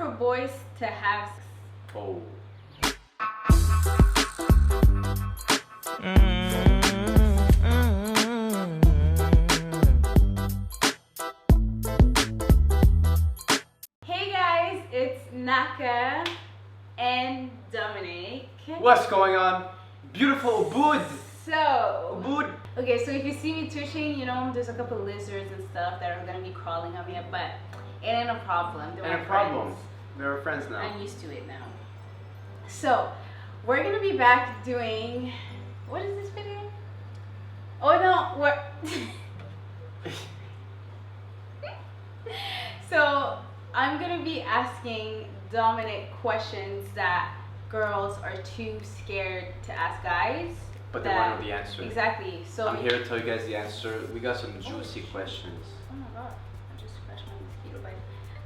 for boys to have sex? Oh. Hey guys, it's Naka and Dominic. What's going on? Beautiful Ubud! So, Ubud! okay, so if you see me twitching, you know, there's a couple lizards and stuff that are gonna be crawling on me, but it ain't a problem. They're my friends. They're friends now. I'm used to it now. So, we're gonna be back doing, what is this video? Oh no, what? So, I'm gonna be asking Dominic questions that girls are too scared to ask guys. But they want to know the answer. Exactly. So I'm here to tell you guys the answer. We got some juicy questions. Oh my god, I just scratched my mosquito bite.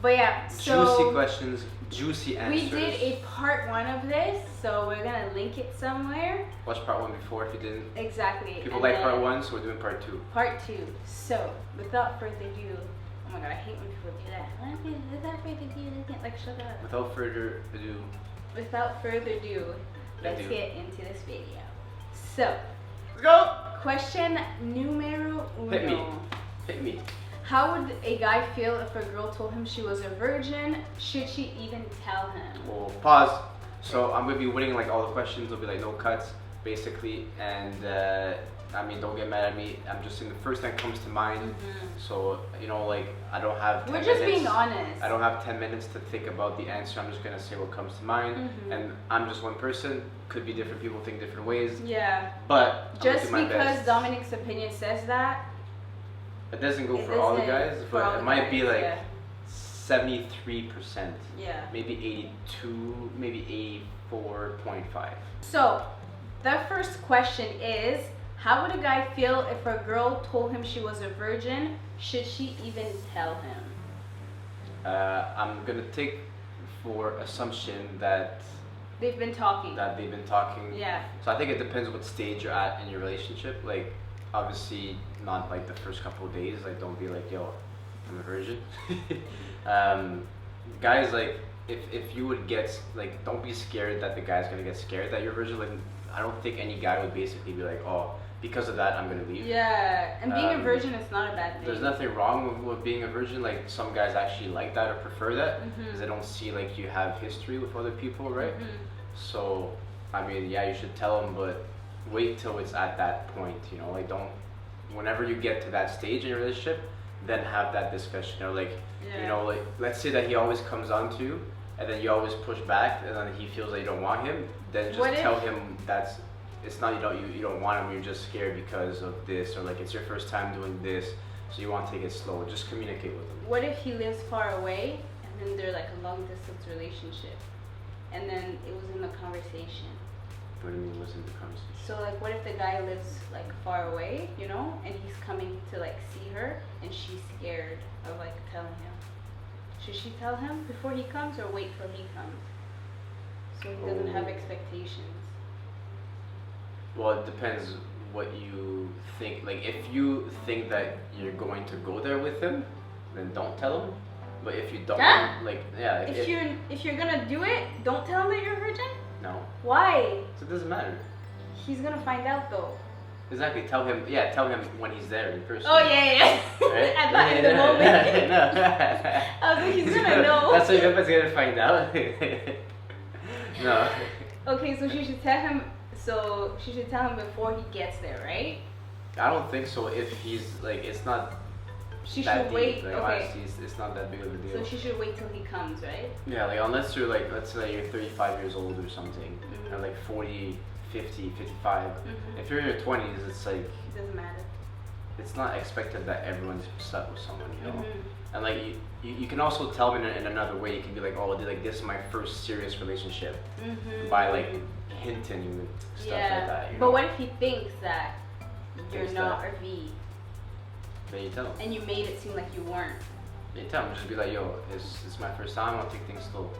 But yeah, so juicy questions, juicy answers. we did a part 1 of this, so we're gonna link it somewhere. Watch part 1 before if you didn't. Exactly. People And like then part 1, so we're doing part 2. Part 2. So, without further ado, oh my god, I hate when people do that. Without further ado, like shut up. Without further ado. Without further ado, let's get into this video. So, let's go! question numero uno. Hit me. How would a guy feel if a girl told him she was a virgin? Should she even tell him? Well, pause. So I'm gonna be winning like all the questions. There'll be like no cuts, basically. And I mean, don't get mad at me. I'm just saying the first thing that comes to mind. So you know, like I don't have. 10 We're just minutes. being honest. I don't have 10 minutes to think about the answer. I'm just gonna say what comes to mind. And I'm just one person. Could be different people think different ways. Yeah. But just I'm gonna do my because best. Dominic's opinion says that. It doesn't go It for all the doesn't guys, for all but the it might guys, be like yeah. 73%. Yeah. Maybe 82, maybe 84.5. So, the first question is, how would a guy feel if a girl told him she was a virgin? Should she even tell him? I'm gonna take for assumption that They've been talking. they've been talking. Yeah. So I think it depends what stage you're at in your relationship. Like, obviously not like the first couple of days. Like, don't be like, yo, I'm a virgin. Guys, like, if you would get like, don't be scared that the guy's gonna get scared that you're a virgin. Like, I don't think any guy would basically be like, oh, because of that I'm gonna leave. Yeah, and being a virgin is not a bad thing. There's nothing wrong with being a virgin. Like, some guys actually like that or prefer that because they don't see like you have history with other people, right? So, I mean, yeah, you should tell them, but wait till it's at that point, you know, like don't, whenever you get to that stage in your relationship, then have that discussion, you know, like, you know, like, let's say that he always comes on to you, and then you always push back, and then he feels that you don't want him, then just tell him that's, it's not, you don't want him, you're just scared because of this, or like, it's your first time doing this, so you want to take it slow, just communicate with him. What if he lives far away, and then they're like a long distance relationship? And then it was in the conversation. What do you mean was in the conversation? So like, what if the guy lives like far away, you know, and he's coming to like see her, and she's scared of like telling him? Should she tell him before he comes, or wait till he comes, so he doesn't have expectations? Well, it depends what you think. Like, if you think that you're going to go there with him, then don't tell him. But if you don't, like, yeah. If you're gonna do it, don't tell him that you're a virgin. No. Why? So it doesn't matter. He's gonna find out though. Exactly. Tell him. Yeah. Tell him when he's there in person. Oh yeah. Right? At that in the moment. No. I was like, he's gonna know. That's what everyone's gonna find out. No. Okay, so she should tell him. So she should tell him before he gets there, right? I don't think so. If he's like, it's not. She that should deep. wait. Like, Okay. honestly, it's not that big of a deal. So she should wait till he comes, right? Yeah, like, unless you're like, let's say you're 35 years old or something, or like 40, 50, 55. If you're in your 20s, it's like, It doesn't matter. it's not expected that everyone's upset with someone, you know? And like, you can also tell them in another way. You can be like, oh, like, this is my first serious relationship, by like hinting and stuff like that. You know? But what if he thinks that you're not a V? Then you tell him. And you made it seem like you weren't. You tell him, just be like, yo, it's my first time, I'll take things slow.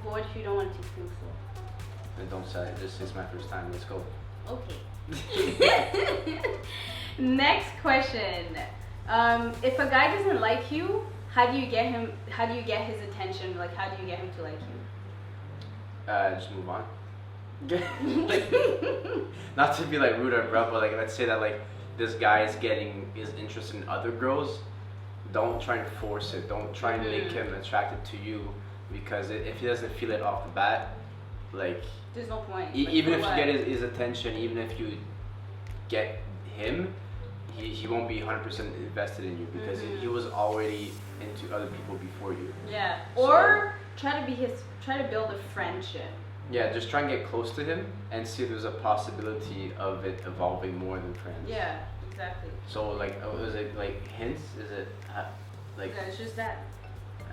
But what if you don't want to take things slow? Then don't say it, just it's my first time, let's go. Okay. Next question. If a guy doesn't like you, How do you get him? How do you get his attention? Like, how do you get him to like you? Just move on. Like, not to be like rude or abrupt, but like let's say that like this guy is interested in other girls. Don't try and force it. Don't try and make him attracted to you, because if he doesn't feel it off the bat, like there's no point. Even if you get his attention, even if you get him, he won't be 100% invested in you because he was already into other people before you. Yeah. Or try to build a friendship. Yeah, just try and get close to him and see if there's a possibility of it evolving more than friends. Yeah, exactly. So like, was it like hints? Is it like? Yeah, it's just that.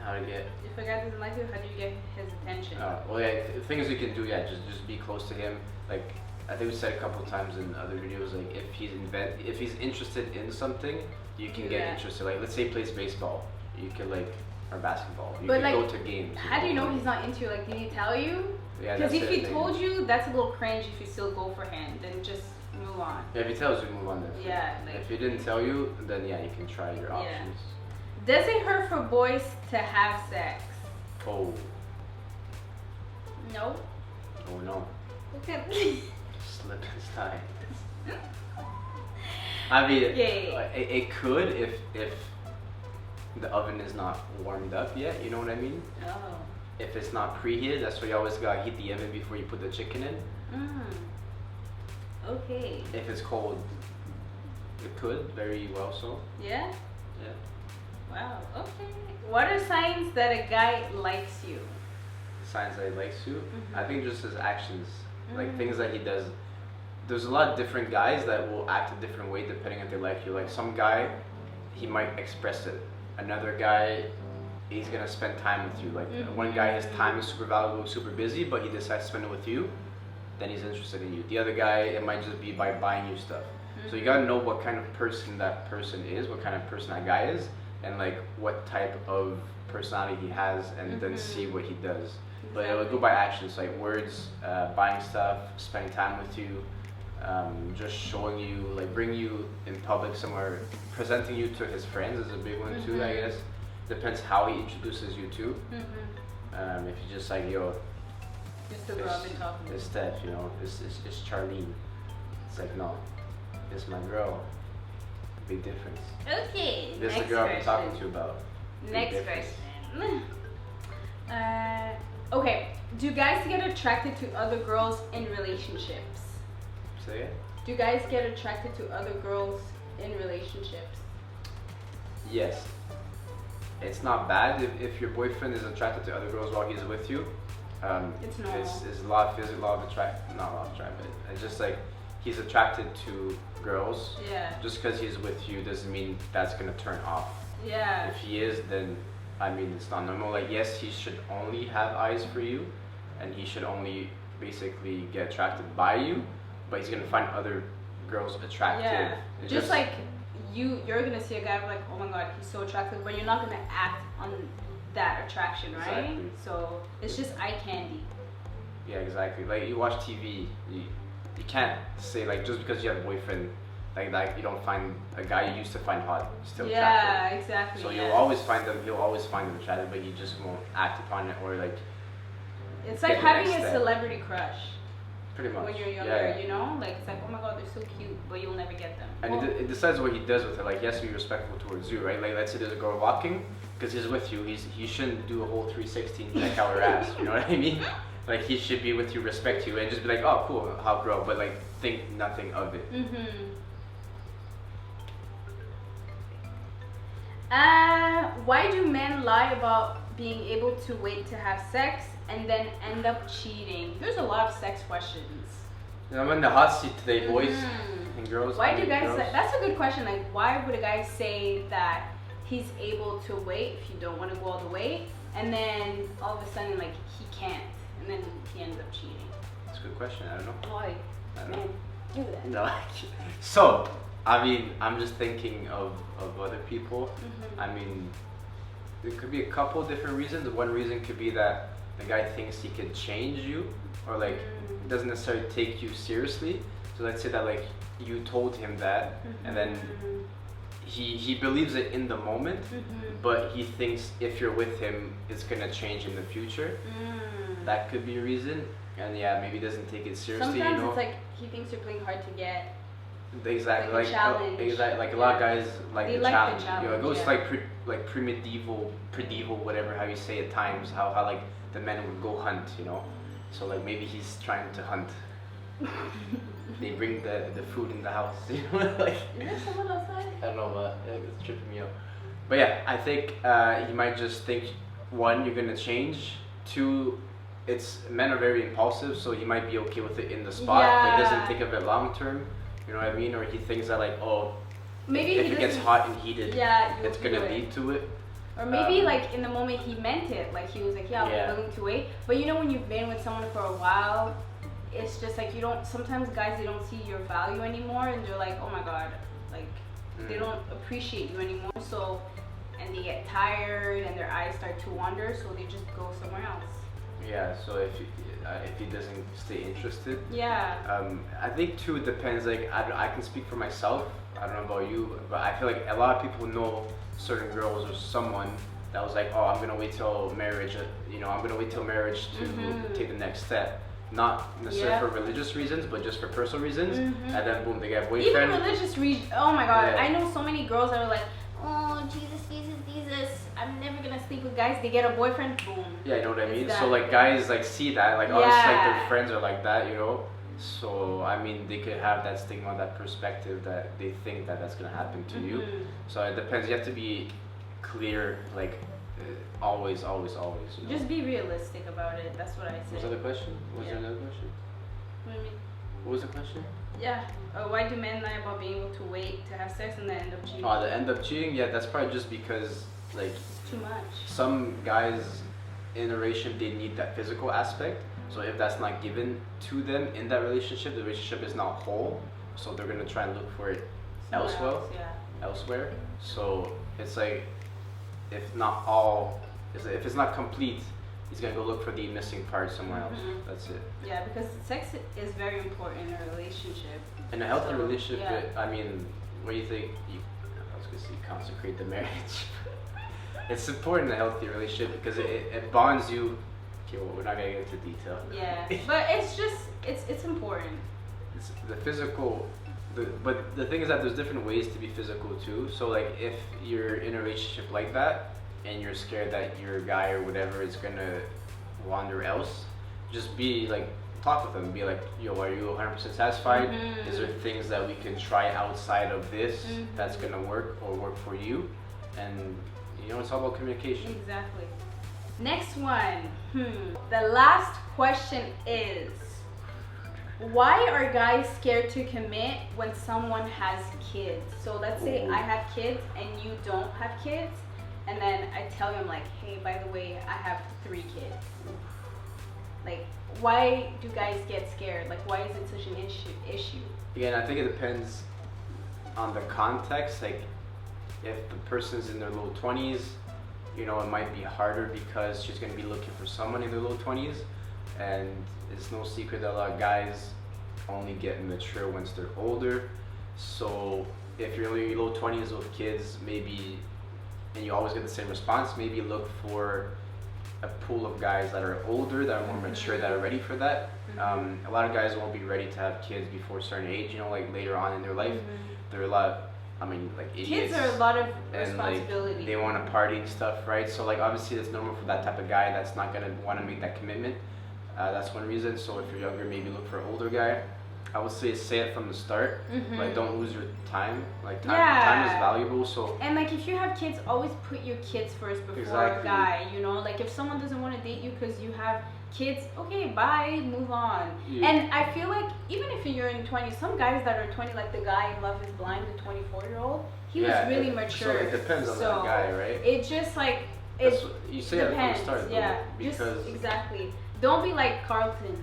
How to get? If a guy doesn't like you, how do you get his attention? Well, yeah, things you can do. Yeah, just be close to him. Like I think we said a couple of times in other videos. Like if he's interested in something, you can get interested. Like let's say he plays baseball, you can like or basketball. You can go to games. How do you know he's not into you? Like, did he tell you? Yeah, because if he told you, that's a little cringe. If you still go for him, then just move on. Yeah, if he tells you, move on. Then. Yeah. Like, if he didn't tell you, then yeah, you can try your options. Does it hurt for boys to have sex? Oh. No. Oh no. Look at Slip and slide. I mean, it could if the oven is not warmed up yet. You know what I mean? Oh. If it's not preheated, that's why you always gotta heat the oven before you put the chicken in. Okay. If it's cold, it could very well so. Yeah? Yeah. Wow, okay. What are signs that a guy likes you? Signs that he likes you? I think just his actions. Like things that he does. There's a lot of different guys that will act a different way depending if they like you. Like some guy, he might express it. Another guy, he's gonna spend time with you. Like one guy, his time is super valuable, super busy, but he decides to spend it with you, then he's interested in you. The other guy, it might just be by buying you stuff. So you gotta know what kind of person that person is, what kind of person that guy is, and like what type of personality he has, and then see what he does. But it would go by actions, like words, buying stuff, spending time with you, just showing you, like bringing you in public somewhere, presenting you to his friends is a big one too, I guess. Depends how he introduces you to. If you just like, yo, it's Steph, you know, it's Charlene. It's like, no, it's my girl. Big difference. Okay. This is the girl I'm talking to you about. Next question. Okay. Do guys get attracted to other girls in relationships? Say it? Do guys get attracted to other girls in relationships? Yes. It's not bad if your boyfriend is attracted to other girls while he's with you. It's normal. It's a lot of not a lot of attraction, but it's just like he's attracted to girls. Yeah. Just because he's with you doesn't mean that's gonna turn off. Yeah. If he is, then I mean it's not normal. Like yes, he should only have eyes for you, and he should only basically get attracted by you, but he's gonna find other girls attractive. Yeah. Just like you're gonna see a guy like, oh my god, he's so attractive, but you're not gonna act on that attraction, right? Exactly. So it's just eye candy. Yeah, exactly. Like you watch TV, you can't say like just because you have a boyfriend, like you don't find a guy you used to find hot still attractive. Yeah, exactly. So he'll always find them attractive, but he just won't act upon it or like. It's like having a celebrity crush. Pretty much. When you're younger, you know, like it's like, oh my god, they're so cute, but you'll never get them. And it decides what he does with it. Like he has to be respectful towards you, right? Like let's say there's a girl walking, because he's with you, he shouldn't do a whole 360 and check out her ass. You know what I mean? Like he should be with you, respect you, and just be like, oh cool, hot girl, but like think nothing of it. Why do men lie about being able to wait to have sex and then end up cheating? There's a lot of sex questions. I'm in the hot seat today, boys and girls. Why do guys say, that's a good question, like why would a guy say that he's able to wait if you don't want to go all the way, and then all of a sudden like he can't, and then he ends up cheating? That's a good question. I don't know. Why? I don't know. Do that. No. So, I mean, I'm just thinking of other people. I mean, there could be a couple different reasons. One reason could be that the guy thinks he can change you, or like doesn't necessarily take you seriously. So let's say that like you told him that, and then he believes it in the moment, but he thinks if you're with him, it's gonna change in the future. That could be a reason. And yeah, maybe he doesn't take it seriously. Sometimes you know? it's like he thinks you're playing hard to get. Exactly, like a challenge. Exactly, like a lot of guys like They the like challenge. the challenge, You know, it goes yeah. like medieval, whatever how you say at times. How like the men would go hunt, you know. So like maybe he's trying to hunt. They bring the food in the house, you know. Like, Is there someone outside? I don't know, but it's tripping me out. But yeah, I think he might just think, one, you're gonna change. Two, it's men are very impulsive, so he might be okay with it in the spot, but he doesn't Yeah. think of it long term. You know what I mean? Or he thinks that like, oh, Maybe if he it gets doesn't- hot and heated, Yeah, it's you'll gonna do it. lead to it. Or maybe like in the moment he meant it, like he was like, yeah, Yeah. I'm willing to wait. But you know when you've been with someone for a while, it's just like you don't. Sometimes guys they don't see your value anymore, and they're like, oh my god, like they don't appreciate you anymore. So, and they get tired and their eyes start to wander, so they just go somewhere else. Yeah. So if he doesn't stay interested, Yeah. I think too it depends. Like I can speak for myself. I don't know about you, but I feel like a lot of people know certain girls or someone that was like, oh, I'm gonna wait till marriage. You know, I'm gonna wait till marriage to take the next step. Not necessarily for religious reasons, but just for personal reasons. And then boom, they get a boyfriend. Even religious reasons. Oh my god, Yeah. I know so many girls that are like, oh Jesus, I'm never gonna sleep with guys. They get a boyfriend, boom. Yeah, you know what I It's mean? that. So like guys like see that, like obviously like Yeah. their friends are like that, you know? So I mean they could have that stigma, that perspective that they think that that's gonna happen to you. So it depends, you have to be clear, like always, you know? Just be realistic about it. That's what I say. Was that the question? Was Yeah. there another question? What do you mean? What was the question? Yeah. Why do men lie about being able to wait to have sex and then end up cheating? Oh, the end up cheating? Yeah, that's probably just because like Too much. some guys in a relationship they need that physical aspect. So if that's not given to them in that relationship, the relationship is not whole. So they're gonna try and look for it Somewhere elsewhere. else, yeah. Elsewhere. So it's like if it's not complete, he's gonna go look for the missing part somewhere else. That's it. Yeah, because sex is very important in a relationship. In a healthy So, relationship, yeah. I mean, what do you think? I was gonna say consecrate the marriage. It's important in a healthy relationship because it bonds you. Okay, well, we're not gonna get into detail. Yeah, but it's just it's important. It's the physical, but the thing is that there's different ways to be physical too. So like if you're in a relationship like that and you're scared that your guy or whatever is gonna wander else, just be like, talk with them. Be like, yo, are you 100% satisfied? Is there things that we can try outside of this that's gonna work or work for you? And you know, it's all about communication. Exactly. Next one. The last question is, why are guys scared to commit when someone has kids? So let's say I have kids and you don't have kids, and then I tell you, I'm like, hey, by the way, I have 3 kids. Like, why do guys get scared? Like, why is it such an issue? Again, I think it depends on the context. Like, if the person's in their low 20s, you know, it might be harder because she's going to be looking for someone in their low 20s. And it's no secret that a lot of guys only get mature once they're older. So if you're in your low 20s with kids, maybe, and you always get the same response, maybe look for a pool of guys that are older, that are more mature, that are ready for that. A lot of guys won't be ready to have kids before a certain age, you know, like later on in their life. There are a lot, like idiots. Kids are a lot of And responsibility. like, they want to party and stuff, right? So like obviously that's normal for that type of guy that's not gonna want to make that commitment. That's one reason. So if you're younger, maybe look for an older guy. I would say it from the start. Like don't lose your time. Like time is valuable. So and like if you have kids, always put your kids first before a guy. You know, like if someone doesn't want to date you because you have kids, okay, bye, move on. And I feel like even if you're in 20, some guys that are 20, like the guy in Love Is Blind, the 24-year-old, he was really mature. So it depends on that guy, right? It just like you say that from the start, yeah, because just exactly. Don't be like Carlton.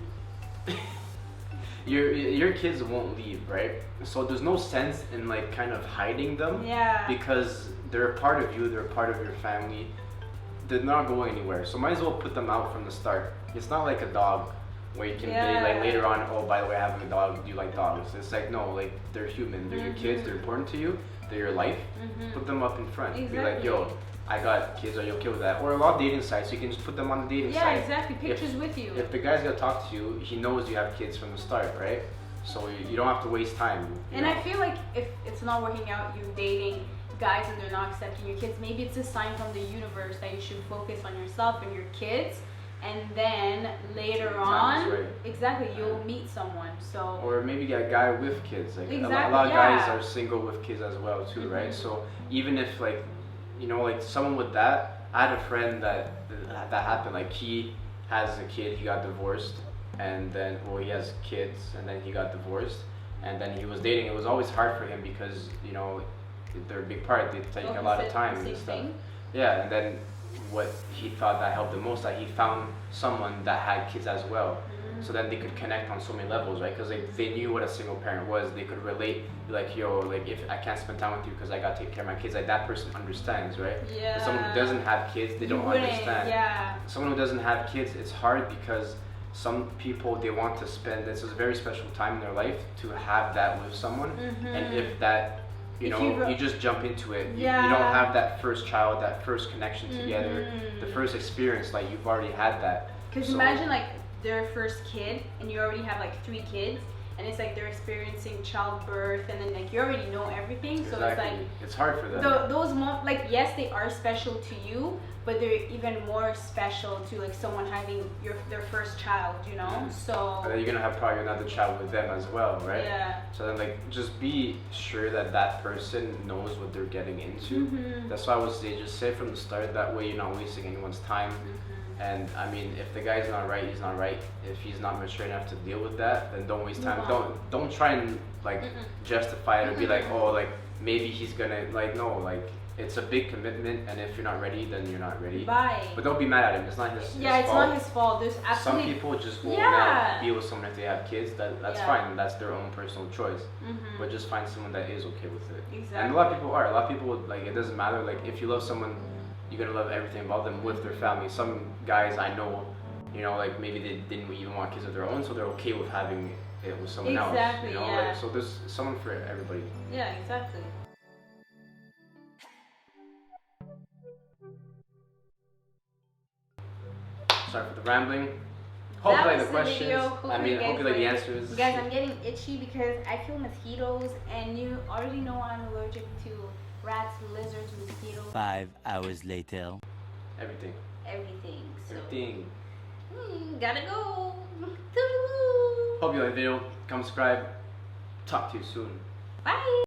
your kids won't leave, right? So there's no sense in like kind of hiding them. Yeah. Because they're a part of you, they're a part of your family. They're not going anywhere. So might as well put them out from the start. It's not like a dog where you can be like later on, oh, by the way, I have a dog, do you like dogs? It's like, no, like they're human, they're your kids, they're important to you. your life, put them up in front. Exactly. Be like, yo, I got kids, are you okay with that? Or a lot of dating sites, you can just put them on the dating site. Yeah, exactly. Pictures with you. If the guy's gonna talk to you, he knows you have kids from the start, right? So you don't have to waste time. And I feel like if it's not working out, you dating guys and they're not accepting your kids, maybe it's a sign from the universe that you should focus on yourself and your kids, and then later on, right. Exactly, you'll meet someone. So or maybe a guy with kids. Like exactly, a lot of guys are single with kids as well too, right? So even if like, you know, like someone with that, I had a friend that happened. Like he has a kid, he got divorced, and then he has kids, and then he got divorced, and then he was dating. It was always hard for him because, you know, they're a big part. They take a lot of time and stuff. Yeah, and then what he thought that helped the most, that he found someone that had kids as well. So then they could connect on so many levels, right? Because they knew what a single parent was. They could relate, be like, yo, like if I can't spend time with you because I got to take care of my kids, like that person understands, right? Yeah. But someone who doesn't have kids, they don't understand. Yeah. Someone who doesn't have kids, it's hard because some people, they want to spend, this is a very special time in their life to have that with someone. And if that, you know, you just jump into it. You don't have that first child, that first connection together, the first experience, like you've already had that. Because imagine like their first kid and you already have like 3 kids, and it's like they're experiencing childbirth, and then like you already know everything. So it's like it's hard for them. Those like yes, they are special to you, but they're even more special to like someone having their first child, you know. So and then you're gonna have probably another child with them as well, right? Yeah. So then like just be sure that that person knows what they're getting into. That's why I would say just say from the start. That way you're not wasting anyone's time. And I mean, if the guy's not right, he's not right. If he's not mature enough to deal with that, then don't waste time. Don't try and like justify it or be like, oh, like maybe he's gonna, like, no, like it's a big commitment, and if you're not ready, then you're not ready. Bye. But don't be mad at him. It's not his fault. It's not his fault. There's absolutely some people just will not be with someone if they have kids. That's fine. That's their own personal choice. But just find someone that is okay with it. Exactly. And a lot of people are. A lot of people, like, it doesn't matter. Like if you love someone, you're gonna love everything about them with their family. Some guys I know, you know, like maybe they didn't even want kids of their own, so they're okay with having it with someone else. You know, like, so there's someone for everybody. Yeah, exactly. Sorry for the rambling. Hope you like the questions. Video. I mean, hope you like the answers. Guys, I'm getting itchy because I feel mosquitoes, and you already know I'm allergic to rats, lizards, mosquitoes. 5 hours later. Everything. So. Everything. Gotta go. Hope you like the video. Come subscribe. Talk to you soon. Bye.